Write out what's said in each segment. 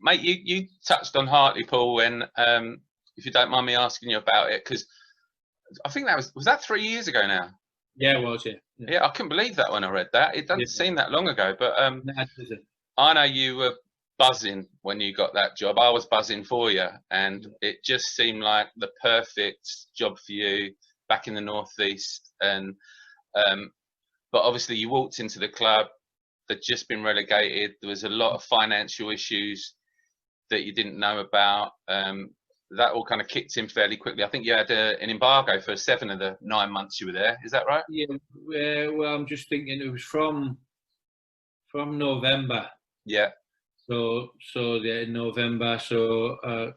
Mate, you touched on Hartlepool, and if you don't mind me asking you about it, because I think that was that 3 years ago now. Yeah, it was. Yeah, Yeah, I couldn't believe that when I read that. It doesn't yeah. seem that long ago, but No, it isn't. I know you were buzzing when you got that job. I was buzzing for you, and it just seemed like the perfect job for you back in the Northeast. And but obviously, you walked into the club. They'd just been relegated. There was a lot of financial issues that you didn't know about. That all kind of kicked in fairly quickly. I think you had an embargo for 7 of the 9 months you were there. Is that right? Yeah. Well, I'm just thinking it was from November. Yeah. So yeah, in November. So I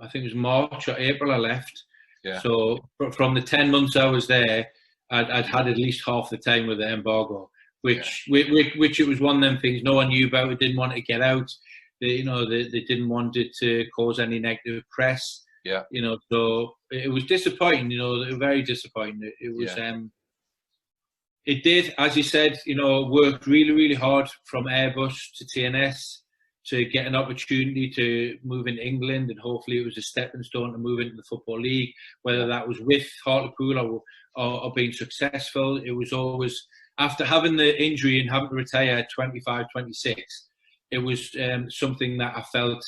think it was March or April I left. Yeah. So from the 10 months I was there, I'd had at least half the time with the embargo, which it was one of them things no one knew about. It didn't want to get out. They didn't want it to cause any negative press. Yeah. So it was disappointing. Very disappointing. It was. Yeah. It did, as you said, worked really, really hard from Airbus to TNS to get an opportunity to move into England, and hopefully it was a stepping stone to move into the Football League. Whether that was with Hartlepool or being successful, it was always after having the injury and having to retire at 25, 26. It was something that I felt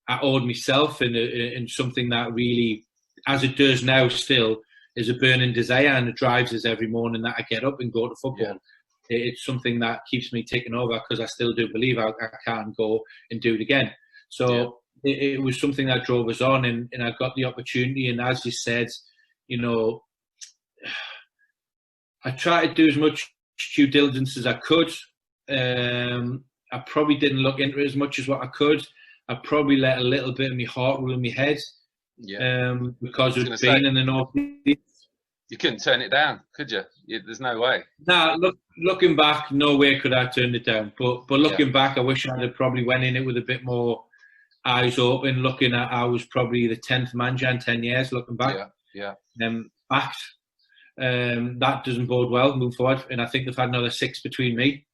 I owed myself, and something that really, as it does now still, is a burning desire, and it drives us every morning that I get up and go to football. Yeah. It's something that keeps me ticking over because I still do believe I can go and do it again. So it was something that drove us on, and I got the opportunity. And as you said, I tried to do as much due diligence as I could. I probably didn't look into it as much as what I could. I probably let a little bit of my heart rule in my head. Yeah. Because of being in the Northeast. You couldn't turn it down, could you? There's no way. Nah, looking back, no way could I turn it down. But looking back, I wish I'd have probably went in it with a bit more eyes open. Looking at, I was probably the 10th manager in 10 years. Looking back, that doesn't bode well moving forward. And I think they've had another 6 between me.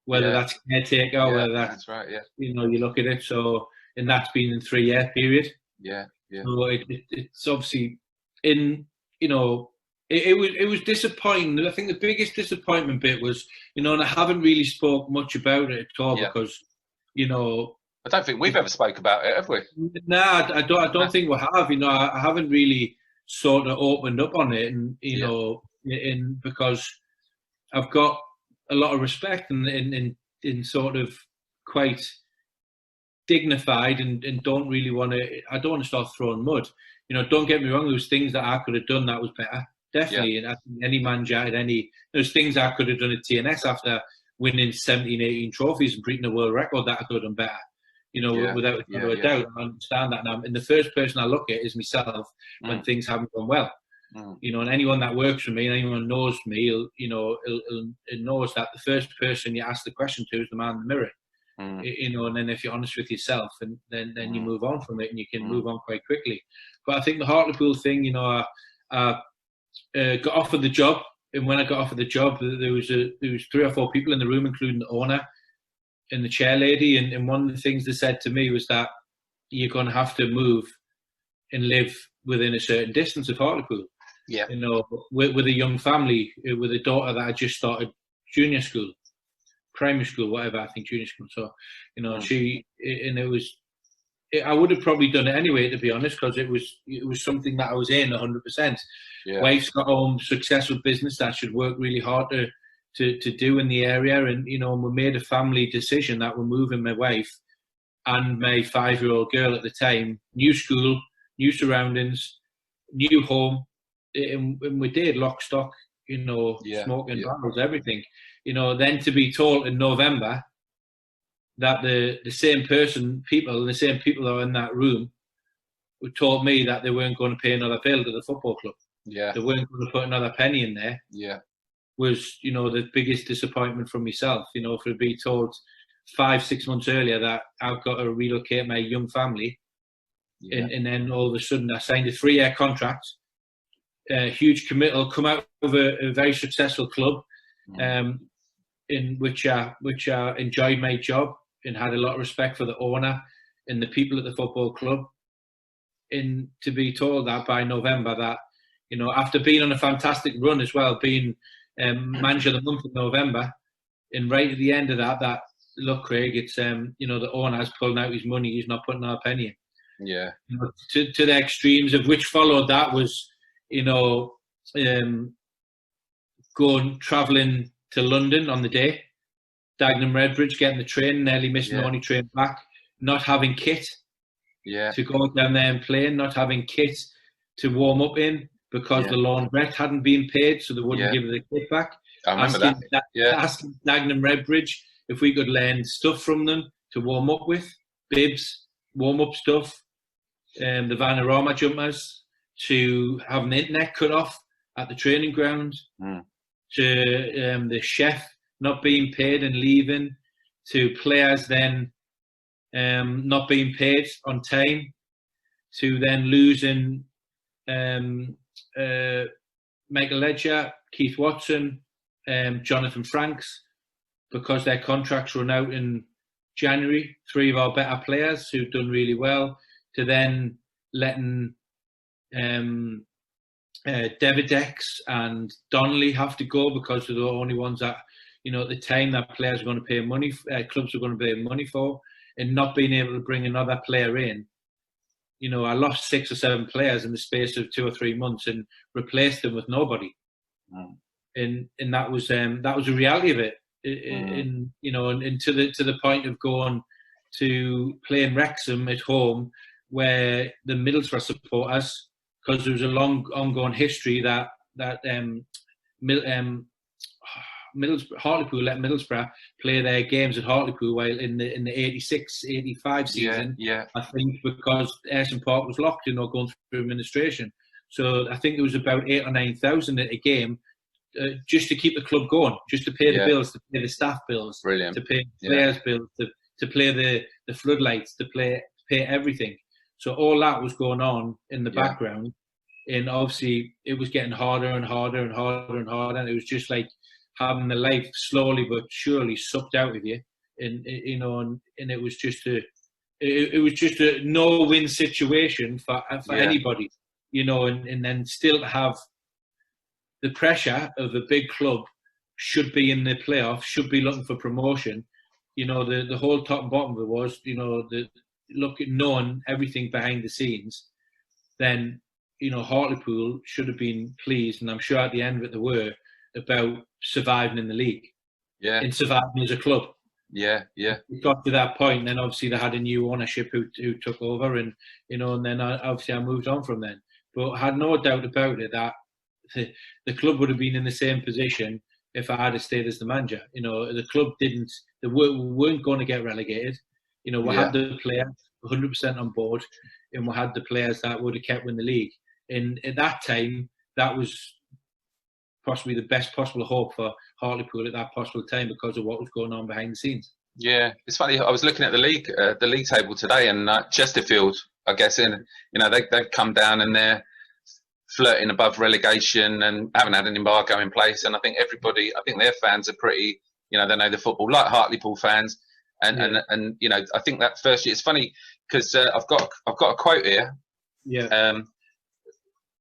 Whether that's caretaker, whether that's right. Yeah. You look at it. So, and that's been in 3-year period. Yeah. Yeah. So it's obviously in. It was disappointing. I think the biggest disappointment bit was, and I haven't really spoke much about it at all because, I don't think we've ever spoke about it, have we? Nah, I don't think we have. I haven't really sort of opened up on it, and because I've got a lot of respect and sort of quite dignified and don't really want to. I don't want to start throwing mud. Don't get me wrong. There was things that I could have done that was better. Definitely, and I think any manager there's things I could have done at TNS after winning 17, 18 trophies and breaking the world record that I could have done better, without a doubt. I understand that now. And the first person I look at is myself when things haven't gone well. And anyone that works for me, and anyone knows me, knows that the first person you ask the question to is the man in the mirror. And then if you're honest with yourself, and then you move on from it, and you can move on quite quickly. But I think the Hartlepool thing, I got offered the job, and when I got offered the job, there was 3 or 4 people in the room, including the owner and the chair lady. And one of the things they said to me was that you're going to have to move and live within a certain distance of Hartlepool. Yeah. With a young family, with a daughter that had just started junior school, primary school, whatever. I think junior school. So, I would have probably done it anyway, to be honest, because it was something that I was in 100%. Yeah. Wife's got her own successful business that should work really hard to do in the area, and we made a family decision that we're moving my wife and my 5-year-old girl at the time, new school, new surroundings, new home, and we did lock, stock, smoking barrels, everything. Then to be told in November that the same people that were in that room who told me that they weren't going to pay another bill to the football club. Yeah. They weren't going to put another penny in there. Yeah. Was, the biggest disappointment from myself, to be told 5-6 months earlier that I've got to relocate my young family. Yeah. And then all of a sudden I signed a 3-year contract, a huge committal, come out of a very successful club, in which I enjoyed my job. and had a lot of respect for the owner and the people at the football club. And to be told that by November that, after being on a fantastic run as well, being manager of the month of November, and right at the end of that look, Craig, it's the owner's pulling out his money, he's not putting our penny in. Yeah. To the extremes of which followed that was, travelling to London on the day, Dagenham Redbridge, getting the train, nearly missing the only train back, not having kit to go down there and play, not having kit to warm up in because the laundrette hadn't been paid, so they wouldn't give the kit back. I remember Asking Dagenham Redbridge if we could lend stuff from them to warm up with, bibs, warm-up stuff, the Vanarama jumpers, to have an internet cut off at the training ground, to the chef not being paid and leaving, to players then not being paid on time, to then losing Michael Ledger, Keith Watson, Jonathan Franks, because their contracts run out in January, 3 of our better players who've done really well, to then letting Devidex and Donnelly have to go because they're the only ones that, at the time that players are going to pay money, clubs are going to pay money for, and not being able to bring another player in. I lost 6 or 7 players in the space of 2 or 3 months and replaced them with nobody. And that was the reality of it. And to the point of going to playing Wrexham at home, where the Middlesbrough supporters, because there was a long ongoing history that Hartlepool let Middlesbrough play their games at Hartlepool while in the 86-85 season. I think because Ayresome Park was locked and not going through administration. So I think it was about 8,000 or 9,000 at a game. Just to keep the club going, just to pay the bills, to pay the staff bills, to pay players' bills, to play the floodlights, to pay everything. So all that was going on in the background, and obviously it was getting harder and harder and harder and harder. And it was just like having the life slowly but surely sucked out of you, and it was just a no-win situation for anybody, and then still to have the pressure of a big club, should be in the playoffs, should be looking for promotion. The whole top and bottom of it was, knowing everything behind the scenes, then, Hartlepool should have been pleased, and I'm sure at the end of it they were, about surviving in the league. And surviving as a club. It got to that point, and then obviously they had a new ownership who took over, and, and then obviously I moved on from then. But I had no doubt about it that the club would have been in the same position if I had stayed as the manager. The club they weren't going to get relegated. We had the players 100% on board, and we had the players that would have kept winning the league. And at that time, that was possibly the best possible hope for Hartlepool at that possible time because of what was going on behind the scenes. Yeah, it's funny. I was looking at the league table today, and Chesterfield, I guess, they've come down and they're flirting above relegation and haven't had an embargo in place. And I think their fans are pretty, they know the football, like Hartlepool fans. And I think that first year, it's funny because I've got a quote here.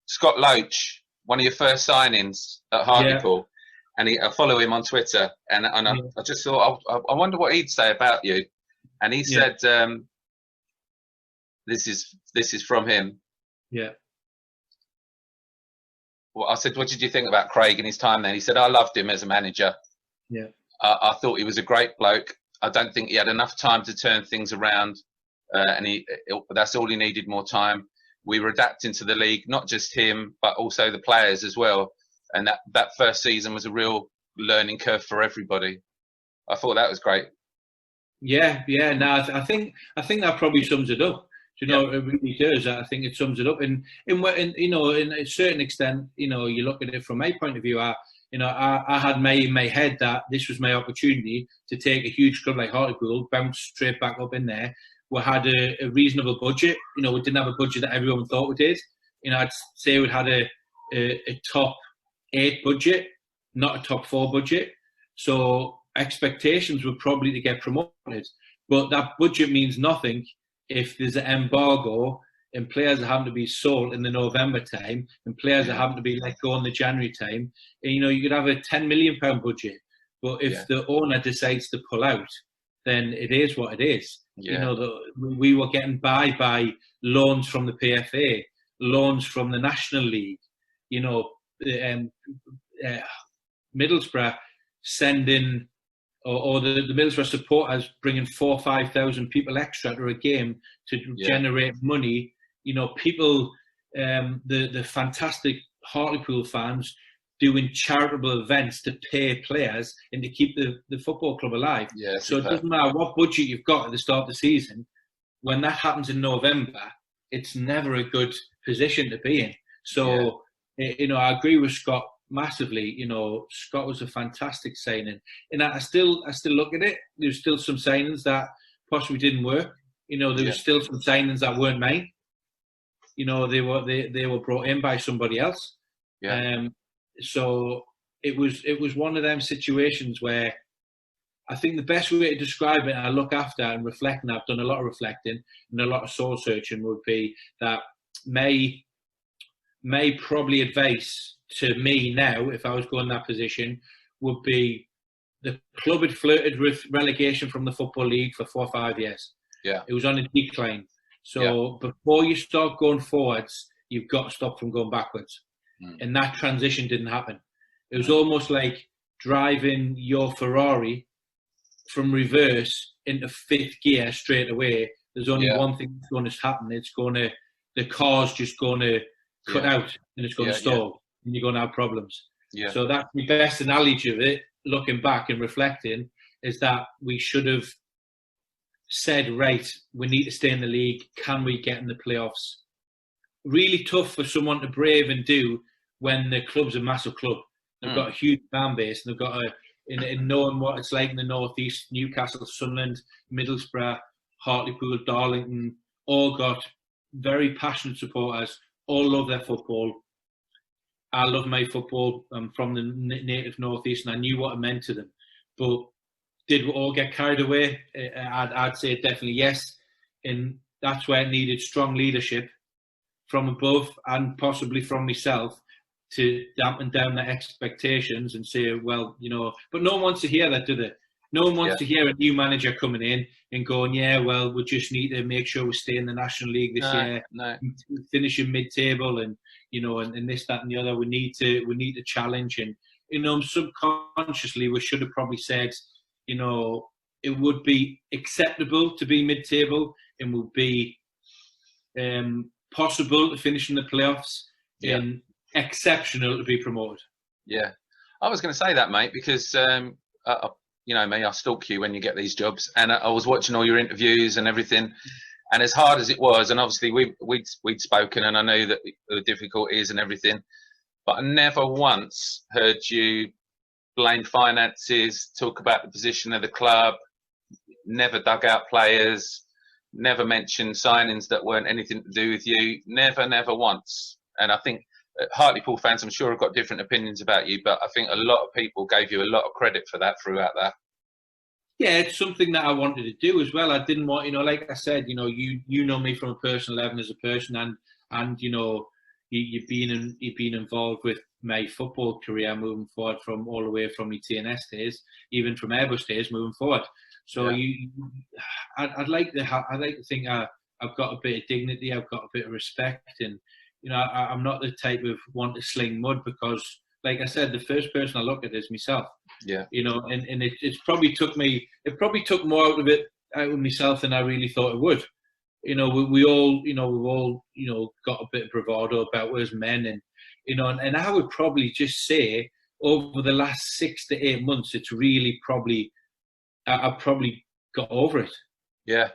Scott Loach, one of your first signings at Hartlepool, and I follow him on Twitter, and I just thought, I wonder what he'd say about you. And he said, this is from him. Well, I said, what did you think about Craig and his time then? He said, I loved him as a manager. I thought he was a great bloke. I don't think he had enough time to turn things around, and that's all he needed, more time. We were adapting to the league, not just him, but also the players as well. And that first season was a real learning curve for everybody. I thought that was great. I think that probably sums it up. It really does. I think it sums it up. And in a certain extent, you look at it from my point of view. I had in my head that this was my opportunity to take a huge club like Hartlepool, bounce straight back up in there. We had a reasonable budget. We didn't have a budget that everyone thought we did. I'd say we had a top 8 budget, not a top 4 budget. So expectations were probably to get promoted. But that budget means nothing if there's an embargo and players are having to be sold in the November time and players are having to be let go in the January time. And, you could have a £10 million budget, but if the owner decides to pull out, then it is what it is. Yeah. We were getting by loans from the PFA, loans from the National League, Middlesbrough sending, or the Middlesbrough supporters bringing 4,000 or 5,000 people extra to a game to generate money. People, the fantastic Hartlepool fans doing charitable events to pay players and to keep the football club alive. Yeah, so it doesn't matter what budget you've got at the start of the season. When that happens in November, it's never a good position to be in. So, I agree with Scott massively. Scott was a fantastic signing, and I still look at it. There's still some signings that possibly didn't work. There was still some signings that weren't mine. They were brought in by somebody else. Yeah. So it was one of them situations where I think the best way to describe it, and I look after and reflect, and I've done a lot of reflecting and a lot of soul searching, would be that May probably advice to me now, if I was going in that position, would be the club had flirted with relegation from the Football League for 4 or 5 years. Yeah. It was on a decline. So before you start going forwards, you've got to stop from going backwards. And that transition didn't happen. It was almost like driving your Ferrari from reverse into fifth gear straight away. There's only one thing that's going to happen. The car's just going to cut out and it's going to stall and you're going to have problems. Yeah. So that's the best analogy of it, looking back and reflecting, is that we should have said, right, we need to stay in the league. Can we get in the playoffs? Really tough for someone to brave and do when the club's a massive club. They've got a huge fan base, and they've got in knowing what it's like in the northeast, Newcastle, Sunderland, Middlesbrough, Hartlepool, Darlington, all got very passionate supporters, all love their football. I love my football. I'm from the native northeast, and I knew what it meant to them. But did we all get carried away? I'd say definitely yes. And that's where it needed strong leadership from above and possibly from myself to dampen down their expectations and say, well, but no one wants to hear that, do they? No one wants to hear a new manager coming in and going, we just need to make sure we stay in the National League this year, finishing mid-table and, and this, that and the other. We need to challenge. And, subconsciously we should have probably said, it would be acceptable to be mid-table and would be possible to finish in the playoffs and exceptional to be promoted. Yeah. I was going to say that, mate, because, I stalk you when you get these jobs, and I was watching all your interviews and everything. And as hard as it was, and obviously we'd spoken, and I knew that the difficulties and everything, but I never once heard you blame finances, talk about the position of the club, never dug out players, never mentioned signings that weren't anything to do with you, never once. And I think Hartlepool fans, I'm sure, have got different opinions about you, but I think a lot of people gave you a lot of credit for that throughout that. Yeah, it's something that I wanted to do as well. I didn't want, like I said, you know me from a personal level as a person, and you've been involved with my football career moving forward from all the way from my TNS days, even from Airbus days moving forward. So I'd like to think I've got a bit of dignity, I've got a bit of respect, and I'm not the type of want to sling mud, because, like I said, the first person I look at is myself. Yeah. And it probably took more out of myself than I really thought it would. We've all got a bit of bravado about us men, and and I would probably just say over the last 6 to 8 months, it's really I've probably got over it. Yeah.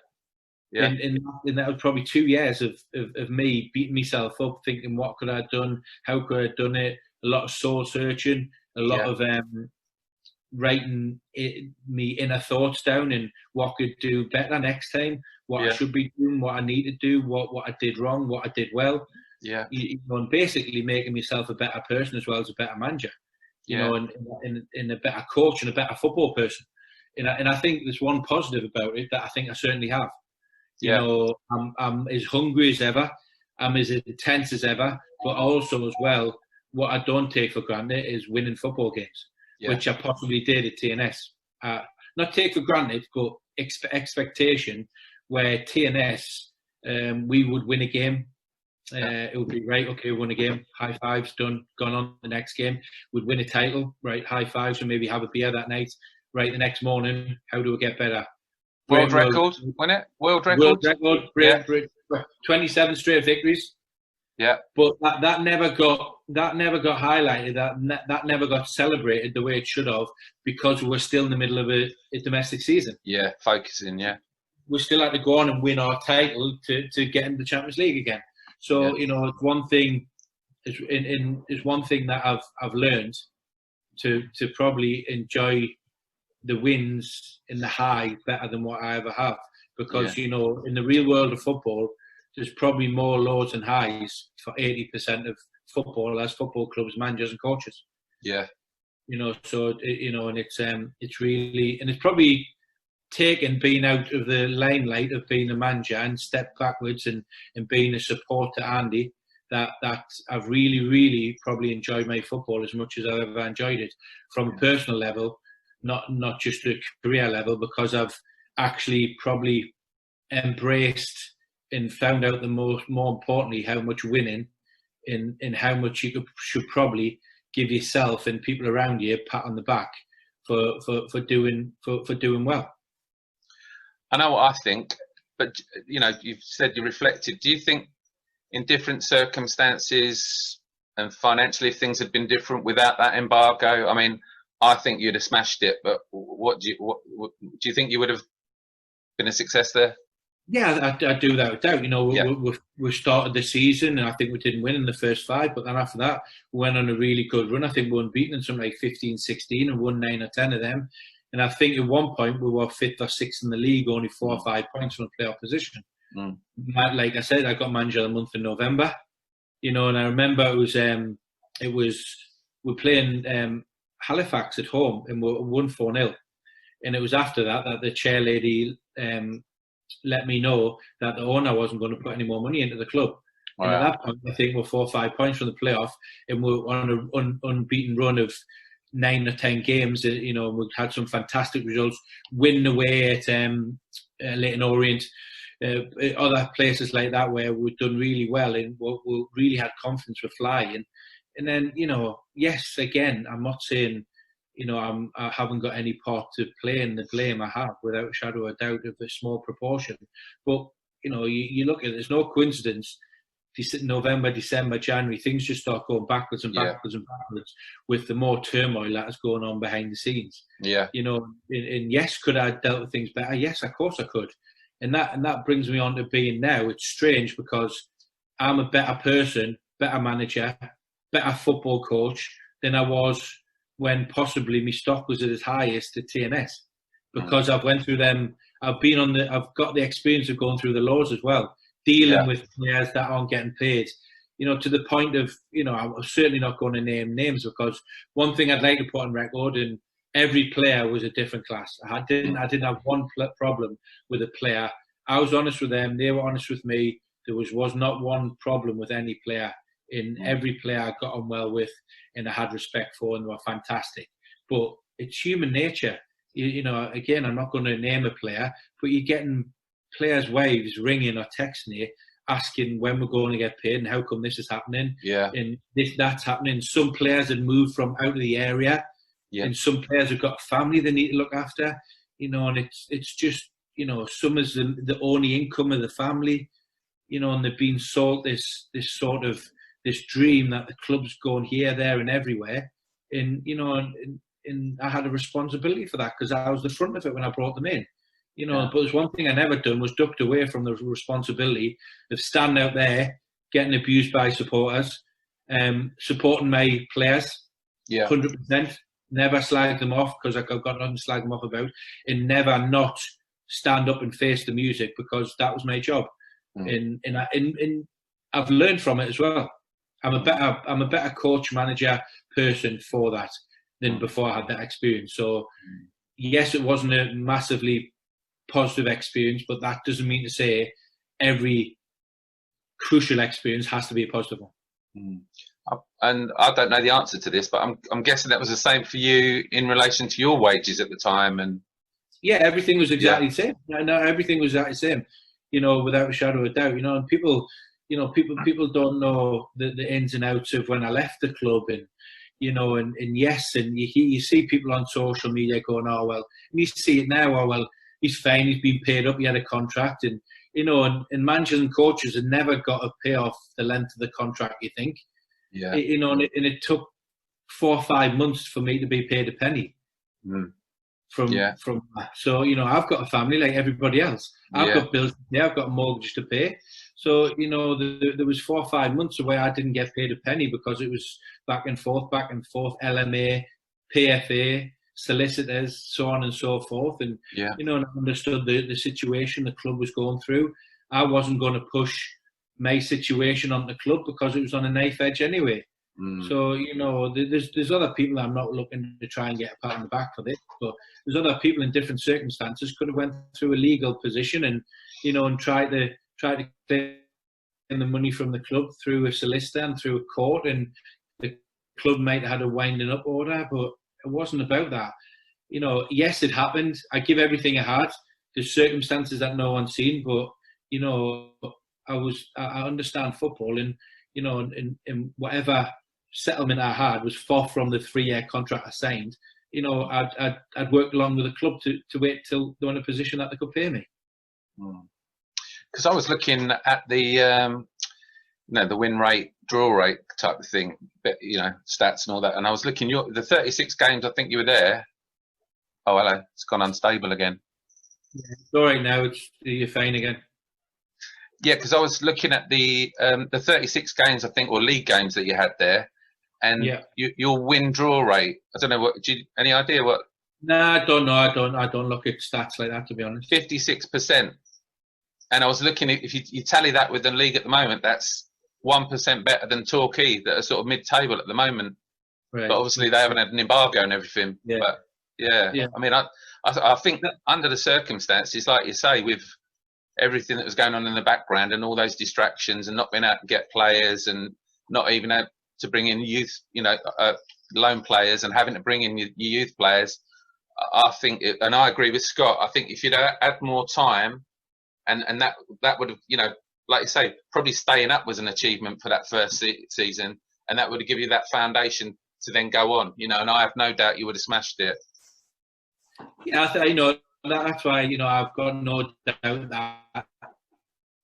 Yeah. And that was probably 2 years of me beating myself up, thinking, what could I have done? How could I have done it? A lot of soul searching, a lot of writing me inner thoughts down and what I could do better next time, what I should be doing, what I need to do, what I did wrong, what I did well. Yeah. And basically making myself a better person as well as a better manager, and a better coach and a better football person. and I think there's one positive about it that I think I certainly have. You know, I'm as hungry as ever. I'm as intense as ever. But also as well, what I don't take for granted is winning football games, which I possibly did at TNS. Not take for granted, but expectation where TNS, we would win a game. It would be right, okay, we won a game, high fives, done, gone on the next game. We'd win a title, right, high fives, and maybe have a beer that night. Right, the next morning, how do we get better? World record, wasn't it? World record. 27 straight victories. Yeah. But that never got highlighted. That never got celebrated the way it should have, because we're still in the middle of a domestic season. Yeah, focusing. Yeah. We still had to go on and win our title to get into the Champions League again. So you know, it's one thing. Is one thing that I've learned to probably enjoy the wins in the high better than what I ever have, because you know, in the real world of football, there's probably more lows and highs for 80% of football as football clubs, managers, and coaches. Yeah, you know, so you know, and it's really, and it's probably taken being out of the limelight of being a manager and step backwards and being a support to Andy, that I've really probably enjoyed my football as much as I've ever enjoyed it from a personal level. Not just a career level, because I've actually probably embraced and found out more importantly how much winning and how much you should probably give yourself and people around you a pat on the back for doing well. I know what I think, but you know, you've said you reflected. Do you think in different circumstances and financially, if things had been different without that embargo? I mean, I think you'd have smashed it, but what do you think you would have been a success there? Yeah, I do that without doubt. You know, we started the season, and I think we didn't win in the first 5, but then after that, we went on a really good run. I think we were unbeaten in something like 15, 16, and won 9 or 10 of them. And I think at one point we were 5th or 6th in the league, only 4 or 5 points from the playoff position. Like I said, I got manager of the month in November. You know, and I remember we're playing Halifax at home, and we won 4-0. And it was after that the chair lady let me know that the owner wasn't going to put any more money into the club. Wow. And at that point, I think we're 4 or 5 points from the playoff, and we're on an unbeaten run of 9 or 10 games. You know, we've had some fantastic results, winning away at Leyton Orient, other places like that where we've done really well, and we really had confidence with flying. And then, you know, yes, again, I'm not saying, you know, I haven't got any part to play in the blame. I have, without a shadow of a doubt, of a small proportion. But, you know, you look at it, there's no coincidence. November, December, January, things just start going backwards and backwards and backwards with the more turmoil that is going on behind the scenes. Yeah. You know, and yes, could I have dealt with things better? Yes, of course I could. And that brings me on to being now. It's strange because I'm a better person, better manager, better football coach than I was when possibly my stock was at its highest at TNS, because I've went through them. I've got the experience of going through the laws as well, dealing with players that aren't getting paid, you know, to the point of, you know, I'm certainly not going to name names, because one thing I'd like to put on record, and every player was a different class. I didn't have one problem with a player. I was honest with them. They were honest with me. There was not one problem with any player. In every player I got on well with, and I had respect for, and they were fantastic. But it's human nature. You know, again, I'm not going to name a player, but you're getting players' wives ringing or texting you, asking when we're going to get paid and how come this is happening. Yeah. And that's happening. Some players had moved from out of the area, and some players have got a family they need to look after. You know, and it's just, you know, some is the only income of the family. You know, and they've been sold this sort of this dream that the club's going here, there, and everywhere. And you know, and I had a responsibility for that because I was the front of it when I brought them in. You know, but there's one thing I never done was ducked away from the responsibility of standing out there, getting abused by supporters, supporting my players, 100%. Never slag them off because I've got nothing to slag them off about, and never not stand up and face the music because that was my job. And I've learned from it as well. I'm a better coach, manager, person for that than before I had that experience. So, yes, it wasn't a massively positive experience, but that doesn't mean to say every crucial experience has to be a positive one. And I don't know the answer to this, but I'm guessing that was the same for you in relation to your wages at the time. And yeah, everything was exactly the same. No, everything was exactly the same. You know, without a shadow of a doubt. You know, and people don't know the ins and outs of when I left the club, and you know, and yes, and you see people on social media going, oh well, and you see it now, oh well, he's fine, he's been paid up, he had a contract, and you know, and managers and coaches have never got to pay off the length of the contract. You think, you know, and it took 4 or 5 months for me to be paid a penny. From so you know, I've got a family like everybody else. I've got bills to pay, I've got a mortgage to pay. So you know, there was 4 or 5 months where I didn't get paid a penny because it was back and forth, LMA, PFA, solicitors, so on and so forth. And you know, and I understood the situation the club was going through. I wasn't going to push my situation on the club because it was on a knife edge anyway. So you know, there's other people. I'm not looking to try and get a pat on the back for this, but there's other people in different circumstances could have went through a legal position and you know, and try to claim the money from the club through a solicitor and through a court, and the club might have had a winding up order, but it wasn't about that. You know, yes, it happened. I give everything I had. There's circumstances that no one's seen, but you know, I understand football, and you know, and whatever settlement I had was far from the 3-year contract I signed. You know, I'd worked along with the club to wait till they're in a position that they could pay me. Because I was looking at the you know, the win rate, draw rate type of thing, but you know, stats and all that, and I was looking the 36 games I think you were there. Oh hello, it's gone unstable again. It's all right now. You're fine again. Yeah, because I was looking at the 36 games I think, or league games that you had there, and your win draw rate. I don't know what. Any idea what? No, I don't know. I don't look at stats like that, to be honest. 56%. And I was looking at, if you tally that with the league at the moment, that's 1% better than Torquay, that are sort of mid-table at the moment. Right. But obviously they haven't had an embargo and everything. Yeah. But I mean, I think that under the circumstances, like you say, with everything that was going on in the background and all those distractions and not being able to get players and not even able to bring in youth, you know, loan players, and having to bring in your youth players, I think, and I agree with Scott, I think if you'd had more time, and that would have, you know, like you say, probably staying up was an achievement for that first season, and that would have given you that foundation to then go on, you know, and I have no doubt you would have smashed it. Yeah, you know, that's why, you know, I've got no doubt that,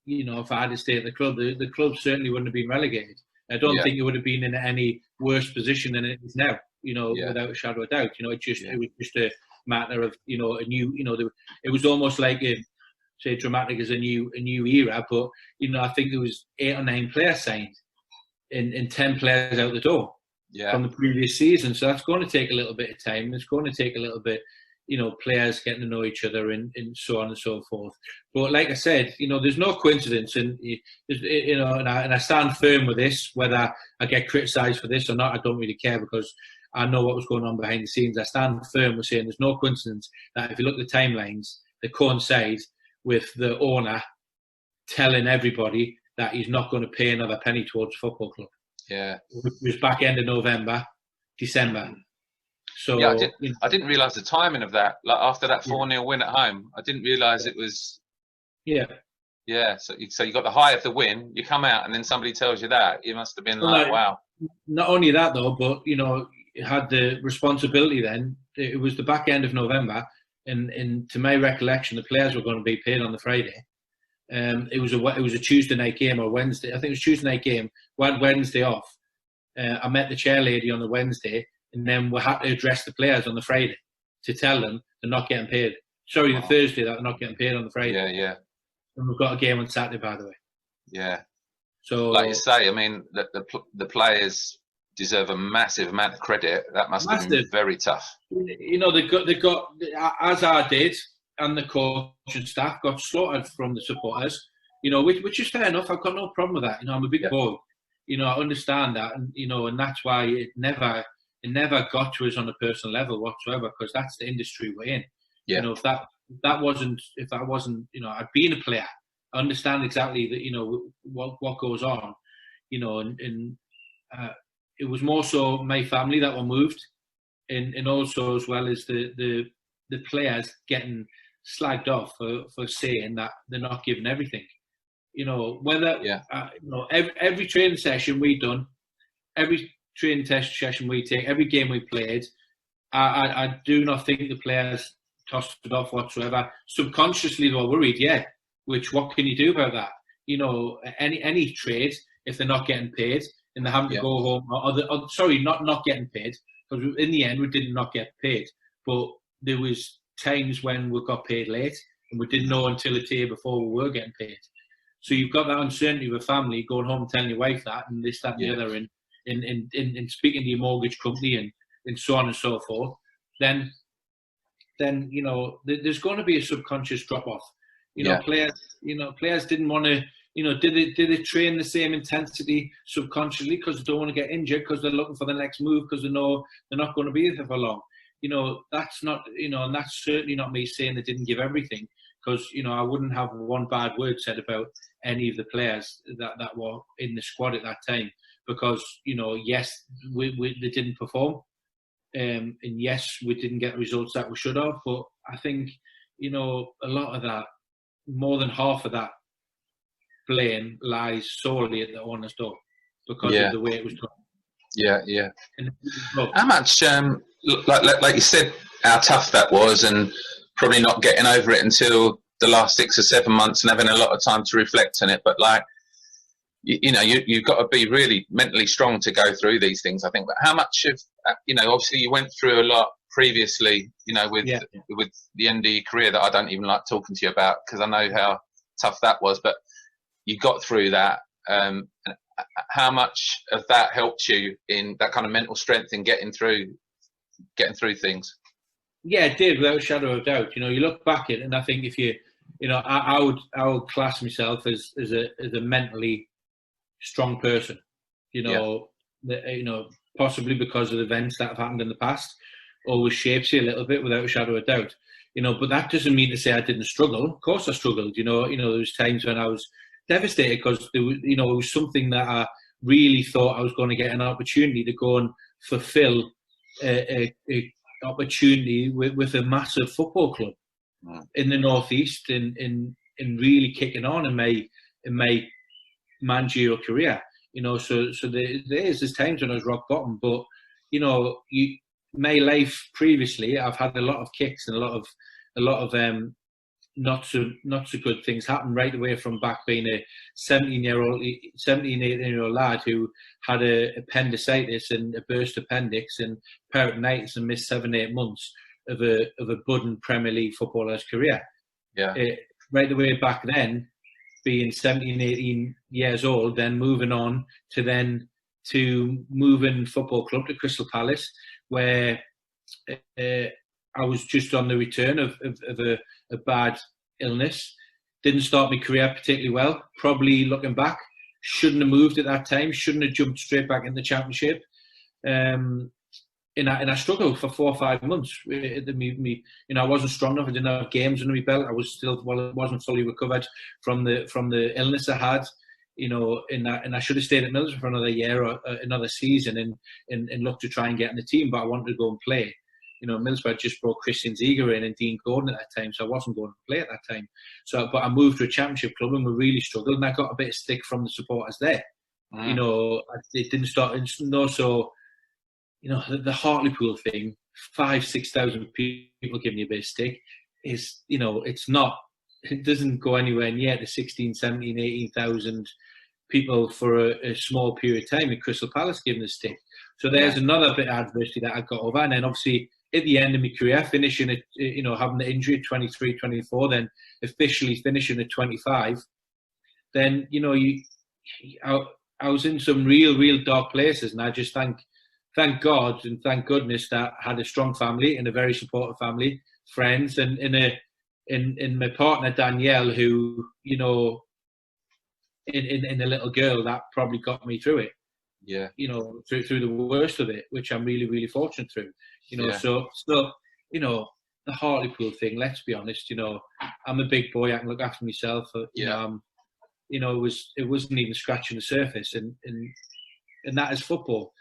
you know, if I had to stay at the club certainly wouldn't have been relegated. I don't think it would have been in any worse position than it is now, you know, without a shadow of doubt. You know, it was just a matter of, you know, a new, you know, it was almost like say dramatic as a new era, but you know, I think there was 8 or 9 players signed and 10 players out the door from the previous season. So that's going to take a little bit of time. It's going to take a little bit, you know, players getting to know each other and so on and so forth. But like I said, you know, there's no coincidence, and you know, and I stand firm with this. Whether I get criticised for this or not, I don't really care, because I know what was going on behind the scenes. I stand firm with saying there's no coincidence that if you look at the timelines, they coincide with the owner telling everybody that he's not going to pay another penny towards the football club. Yeah. It was back end of November, December. So I didn't realise the timing of that. Like after that 4-0 win at home, I didn't realise it was. Yeah. Yeah. So you got the high of the win. You come out, and then somebody tells you that. You must have been like, wow. Not only that though, but you know, you had the responsibility. Then it was the back end of November. And to my recollection, the players were going to be paid on the Friday. It was a Tuesday night game or Wednesday. I think it was Tuesday night game. We had Wednesday off. I met the chair lady on the Wednesday, and then we had to address the players on the Friday to tell them they're not getting paid. Sorry, the Thursday that they're not getting paid on the Friday. Yeah. And we've got a game on Saturday, by the way. Yeah. So, like you say, I mean, the players deserve a massive amount of credit. That must have been very tough. You know, they got as I did, and the coach and staff got slaughtered from the supporters. You know, which is fair enough. I've got no problem with that. You know, I'm a big boy. You know, I understand that, and you know, and that's why it never it never got to us on a personal level whatsoever, because that's the industry we're in. Yeah. You know, if that wasn't, you know, I'd been a player, I understand exactly that, you know, what goes on, you know, and it was more so my family that were moved, and also as well as the players getting slagged off for saying that they're not giving everything. You know, whether you know, every training session we done, every training test session we take, every game we played, I do not think the players tossed it off whatsoever. Subconsciously they were worried, yeah. Which, what can you do about that? You know, any trade, if they're not getting paid and they have to go home, or sorry, not getting paid, because in the end we did not get paid. But there was times when we got paid late, and we didn't know until a day before we were getting paid. So you've got that uncertainty with family, going home and telling your wife that, and this, that, and the other, and speaking to your mortgage company, and so on and so forth. Then you know, there's going to be a subconscious drop off. You know, players didn't want to. You know, did they train the same intensity subconsciously because they don't want to get injured, because they're looking for the next move, because they know they're not going to be there for long. You know, that's not, you know, and that's certainly not me saying they didn't give everything, because, you know, I wouldn't have one bad word said about any of the players that were in the squad at that time, because, you know, yes, they didn't perform, and yes, we didn't get the results that we should have, but I think, you know, a lot of that, more than half of that blame lies solely at the owner's door because of the way it was done. Yeah. How much, like you said, how tough that was, and probably not getting over it until the last 6 or 7 months and having a lot of time to reflect on it. But like, you know, you've got to be really mentally strong to go through these things, I think. But how much of, you know, obviously you went through a lot previously, you know, with the end of your career that I don't even like talking to you about, because I know how tough that was. But you got through that. How much of that helped you in that kind of mental strength in getting through things? Yeah, it did, without a shadow of a doubt. You know, you look back at it, and I think if you know, I would class myself as a mentally strong person. You know, you know, possibly because of events that have happened in the past, always shapes you a little bit, without a shadow of a doubt. You know, but that doesn't mean to say I didn't struggle. Of course, I struggled. You know, there was times when I was devastated, because you know, it was something that I really thought I was going to get an opportunity to go and fulfil a opportunity with a massive football club in the northeast, and really kicking on in my managerial career. You know, so there's times when I was rock bottom, but you know, my life previously, I've had a lot of kicks and a lot of not so good things happen, right away from back being a 18-year-old lad who had a appendicitis and a burst appendix and peritonitis and missed 7-8 months of a budding Premier League footballer's career. Yeah. Right the way back then, being 17, 18 years old, then moving on to moving football club to Crystal Palace, where I was just on the return of a bad illness. Didn't start my career particularly well. Probably looking back, shouldn't have moved at that time. Shouldn't have jumped straight back in the Championship. And I struggled for 4 or 5 months. You know, I wasn't strong enough. I didn't have games under my belt. I wasn't fully recovered from the illness I had. You know, and I should have stayed at Middlesbrough for another year or another season and looked to try and get in the team. But I wanted to go and play. You know, Middlesbrough just brought Christian Ziege in and Dean Gordon at that time, so I wasn't going to play at that time. But I moved to a Championship club and we really struggled, and I got a bit of stick from the supporters there. You know, it didn't start. So, you know, the Hartlepool thing, 5,000-6,000 people giving you a bit of stick is, you know, it doesn't go anywhere near the 16,000, 17,000, 18,000 people for a small period of time at Crystal Palace giving the stick. So there's another bit of adversity that I got over, and then obviously at the end of my career, finishing at, you know, having the injury at 23, 24, then officially finishing at 25, then, you know, I was in some real dark places, and I just thank God and thank goodness that I had a strong family and a very supportive family, friends, and in my partner Danielle, who, you know, in a little girl that probably got me through it. Yeah. you know, through the worst of it, which I'm really, really fortunate through. You know, Yeah. so you know, the Hartlepool thing. Let's be honest. You know, I'm a big boy. I can look after myself. You know, you know, it wasn't even scratching the surface, and that is football.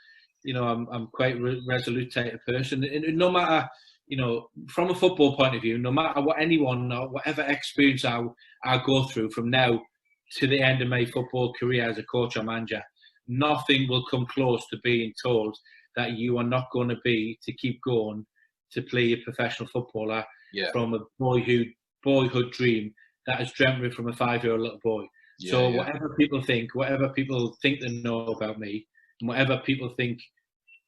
You know, I'm quite resolute type of person, and no matter, you know, from a football point of view, no matter what anyone or whatever experience I go through from now to the end of my football career as a coach or manager, nothing will come close to being told that you are not going to be to keep going to play a professional footballer from a boyhood dream that is dreamt of from a 5-year-old little boy. So whatever people think they know about me, and whatever people think,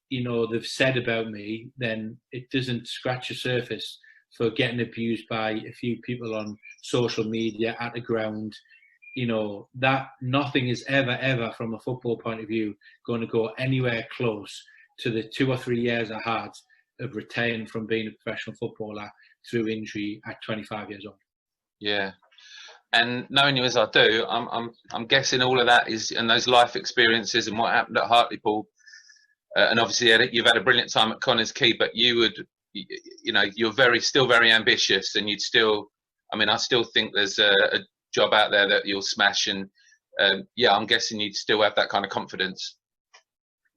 you know, they've said about me, then it doesn't scratch the surface for getting abused by a few people on social media, at the ground. You know, that nothing is ever, from a football point of view, going to go anywhere close to the 2 or 3 years I had of retiring from being a professional footballer through injury at 25 years old. Yeah. And knowing you as I do, I'm guessing all of that is, and those life experiences and what happened at Hartlepool, and obviously you've had a brilliant time at Connors Quay, but you know, you're still very ambitious, and you'd still, I mean, I still think there's a job out there that you'll smash, and I'm guessing you'd still have that kind of confidence.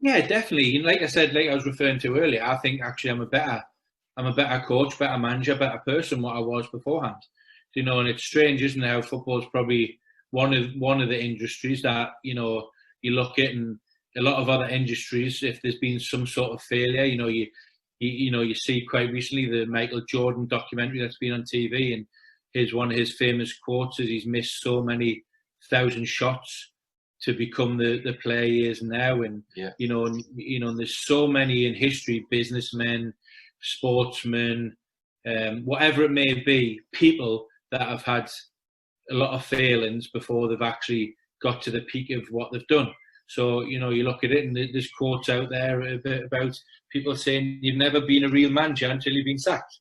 Yeah, definitely. Like I said, like I was referring to earlier, I think actually I'm a better coach, better manager, better person than what I was beforehand. You know, and it's strange, isn't it, how football is probably one of the industries that, you know, you look at, and a lot of other industries, if there's been some sort of failure, you know, you see quite recently the Michael Jordan documentary that's been on TV, and one of his famous quotes is he's missed so many thousand shots to become the player he is now, and you know, and there's so many in history, businessmen, sportsmen, whatever it may be, people that have had a lot of failings before they've actually got to the peak of what they've done. So, you know, you look at it, and there's quotes out there about people saying you've never been a real manager until you've been sacked.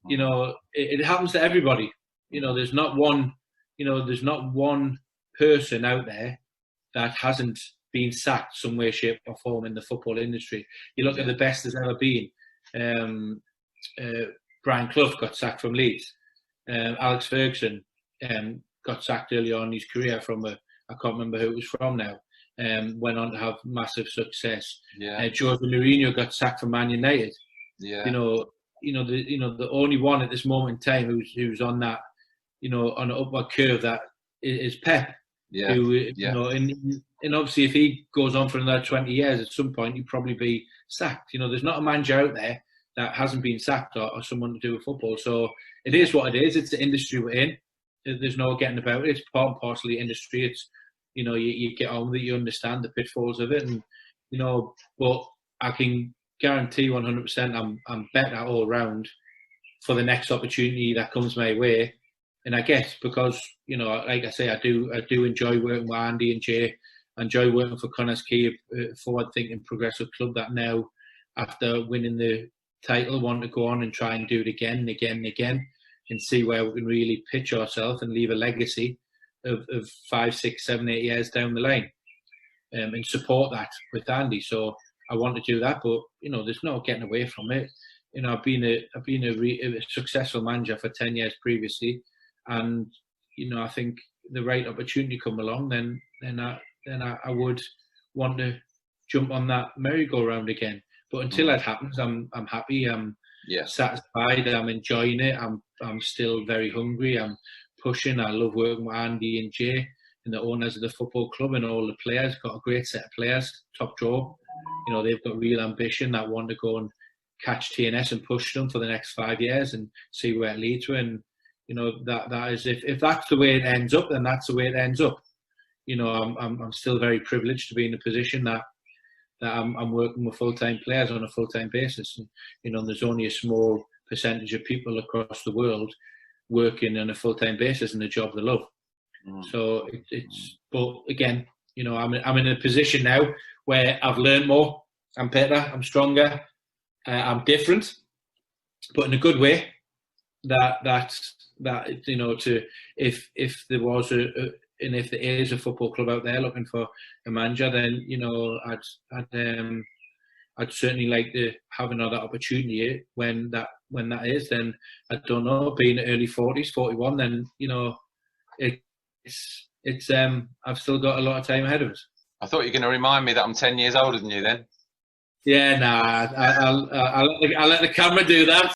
You know, it happens to everybody. You know, there's not one person out there that hasn't been sacked some way, shape or form in the football industry. You look at the best there's ever been. Brian Clough got sacked from Leeds. Alex Ferguson got sacked early on in his career from I can't remember who it was from now. Went on to have massive success. Jose Mourinho got sacked from Man United. You know, the only one at this moment in time who's on that, you know, on an upward curve, that is Pep. You know, and obviously if he goes on for another 20 years, at some point he'd probably be sacked. You know, there's not a manager out there that hasn't been sacked or someone to do with football. So it is what it is. It's the industry we're in. There's no getting about it. It's part and parcel of the industry. It's, you know, you get on with it, you understand the pitfalls of it, and, you know, but I can guarantee 100% I'm better all round for the next opportunity that comes my way. And I guess because, you know, like I say, I do enjoy working with Andy and Jay. I enjoy working for Connors Quay, a forward-thinking, progressive club that now, after winning the title, want to go on and try and do it again and again and again, and see where we can really pitch ourselves and leave a legacy of 5, 6, 7, 8 years down the line, and support that with Andy. So I want to do that, but, you know, there's no getting away from it. You know, I've been a successful manager for 10 years previously, and, you know, I think the right opportunity come along, then I would want to jump on that merry-go-round again. But until that happens, I'm happy. I'm satisfied. I'm enjoying it. I'm still very hungry. I'm pushing. I love working with Andy and Jay and the owners of the football club, and all the players. Got a great set of players, top draw. You know, they've got real ambition that want to go and catch TNS and push them for the next 5 years and see where it leads to. And, you know, that is, if that's the way it ends up, then that's the way it ends up. You know, I'm still very privileged to be in a position that I'm working with full-time players on a full-time basis. And, you know, there's only a small percentage of people across the world working on a full-time basis in a job they love. So but again, you know, I'm in a position now where I've learned more. I'm better. I'm stronger. I'm different, but in a good way. That you know, if there was if there is a football club out there looking for a manager, then I'd certainly like to have another opportunity when that is. Then I don't know, being early 40s, 41, then it's I've still got a lot of time ahead of us. I thought you were going to remind me that I'm 10 years older than you then. Yeah, nah, I'll let the camera do that.